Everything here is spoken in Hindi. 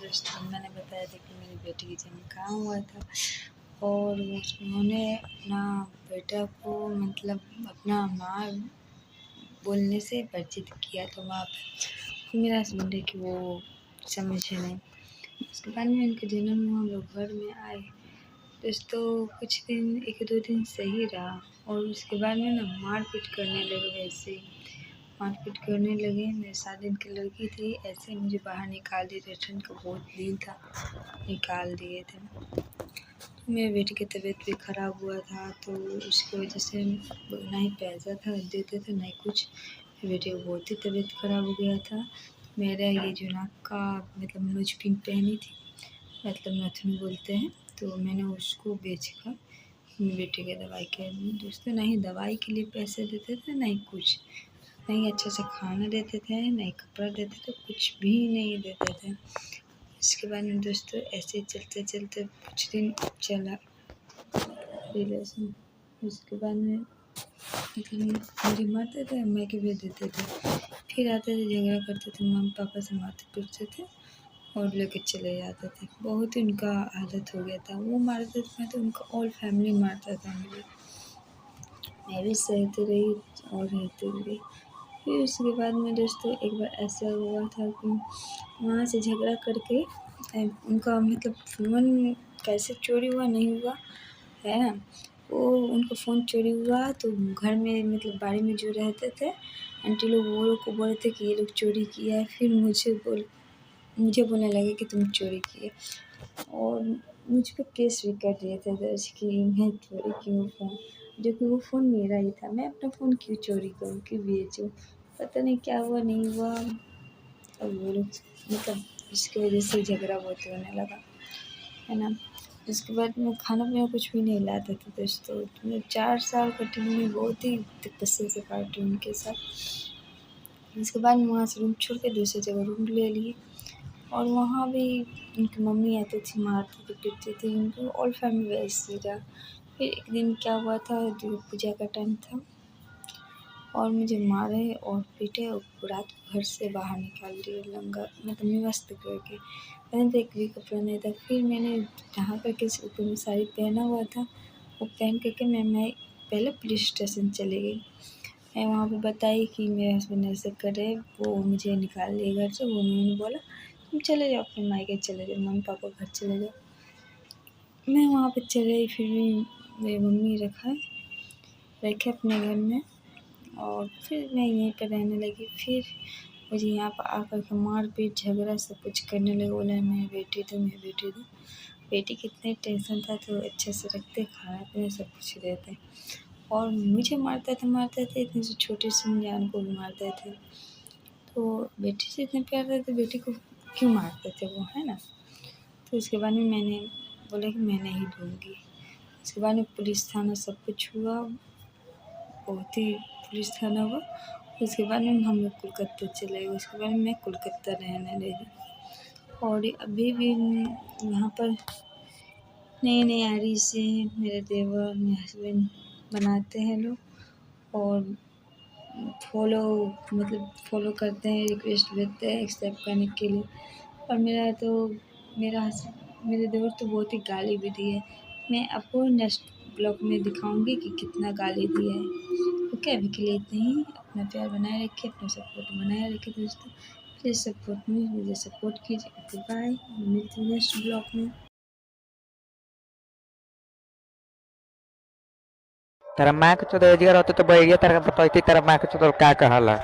दोस्तों मैंने बताया था कि मेरी बेटी की जन्म कहाँ हुआ था और उन्होंने अपना बेटा को मतलब अपना माँ बोलने से परिचित किया था वहाँ पर। फिर मेरा हस्बैंड है कि वो समझे नहीं। उसके बाद में उनका जन्म हुआ, हम लोग घर में आए दोस्तों। कुछ दिन 1-2 दिन सही रहा और उसके बाद में ना मारपीट करने लगे। वैसे ही मारपीट करने लगे। मेरे 7 दिन की लड़की थी, ऐसे मुझे बाहर निकाल दिए थे। ठंड का बहुत दिन था, निकाल दिए थे। तो मेरे बेटे की तबीयत भी ख़राब हुआ था, तो उसकी वजह से ना ही पैसा था देते थे, ना ही कुछ। मेरे बेटे को बहुत ही तबीयत ख़राब हो गया था। मेरा ये जो नाक का मतलब नोज पिन पहनी थी, मतलब नथनी बोलते हैं, तो मैंने उसको बेचकर मेरे बेटे के दवाई के दोस्तों ना ही दवाई के लिए पैसे देते थे, ना ही कुछ, नहीं अच्छा से खाना देते थे, नहीं कपड़ा देते थे, कुछ भी नहीं देते थे। इसके बाद में दोस्तों ऐसे चलते चलते कुछ दिन चला रिलेशन। उसके बाद में मतलब मुझे मारते थे, मैके भेज देते थे। फिर आते थे, झगड़ा करते थे, मम्मी पापा से मारते पीटते थे और लेके चले जाते थे। बहुत ही उनका आदत हो गया था। वो मारते थे तो उनका ऑल फैमिली मारता था मुझे। मैं भी सहती रही और रहती रही। फिर उसके बाद में दोस्तों एक बार ऐसा हुआ था कि वहाँ से झगड़ा करके उनका मतलब फ़ोन कैसे चोरी हुआ नहीं हुआ है ना, वो उनका फ़ोन चोरी हुआ। तो घर में मतलब बाड़ी में जो रहते थे आंटी लोग, वो लोग को बोले थे कि ये लोग चोरी किया है। फिर मुझे बोलने लगे कि तुम चोरी किए और मुझ पे केस भी कर दिए थे दर्ज कि मैं चोरी की हूँ फ़ोन, जो कि वो फ़ोन मेरा ही था। मैं अपना फ़ोन क्यों चोरी करूँ, क्यों बेचूँ, पता नहीं क्या हुआ नहीं हुआ। और वो लोग मतलब इसकी वजह से झगड़ा बहुत होने लगा, है ना। उसके बाद मैं खाना पीना कुछ भी नहीं लाते थे दोस्तों। मैं 4 साल कटी में बहुत ही तपस्या से काटी उनके साथ। उसके बाद वहाँ से रूम छोड़ के दूसरी जगह रूम ले लिए और वहाँ भी उनकी मम्मी आती थी, मारती थी पीटती थी। उनकी ऑल फैमिली वैसे ही रहा। फिर एक दिन क्या हुआ था, दुर्गा पूजा का टाइम था और मुझे मारे और पीटे और रात को घर से बाहर निकाल दिए लंगा मतलब निवस्त करके। मैंने तो एक भी कपड़ा नहीं था। फिर मैंने नहा करके ऊपर में साड़ी पहना हुआ था, वो पहन करके मैं पहले पुलिस स्टेशन चली गई। मैं वहाँ पे बताई कि मेरे हस्बैंड ऐसे करे, वो मुझे निकाल दिए घर से। वो उन्होंने बोला तुम चले जाओ अपने मायके चले जाओ, मम्मी पापा घर चले जाओ। मैं वहाँ पे चले गई। फिर भी मेरी मम्मी रखे अपने घर में और फिर मैं यहीं पर रहने लगी। फिर मुझे यहाँ पर आकर के मारपीट झगड़ा सब कुछ करने लगे। बोला मैं बेटी दूँ, मैं बेटी दूँ। बेटी की इतनी टेंशन था तो अच्छे से रखते, खाना पीना सब कुछ देते और मुझे मारते थे इतनी सी छोटी सी जान को भी मारते थे। तो बेटी से इतने प्यार करते, बेटी को क्यों मारते थे वो, है ना। तो उसके बाद में मैंने बोला कि मैं नहीं दूँगी। उसके बाद में पुलिस थाना सब कुछ हुआ, बहुत ही पुलिस थाना हुआ। उसके बाद में हम लोग कोलकाता चले गए। उसके बाद में मैं कोलकाता रहने लगी और अभी भी यहाँ पर नई आ रही से मेरे देवर मेरे हस्बैंड बनाते हैं लोग और फॉलो करते हैं, रिक्वेस्ट भेजते हैं एक्सेप्ट करने के लिए। और मेरे देवर तो बहुत ही गाली भी दी है। मैं आपको नेक्स्ट ब्लॉग में दिखाऊंगी कि कितना गाली दिया है। ओके, अभी के लिए इतना ही। अपना प्यार बनाए रखिए, अपना सपोर्ट बनाए रखिए दोस्तों। प्लीज़ सपोर्ट में मुझे सपोर्ट कीजिए। ओके बाय, मिलते हैं नेक्स्ट ब्लॉग में। तेरा माँ के चौदह एजिया रहते तो बढ़िया तरह बताती तेरा माँ के चौदह का कहला।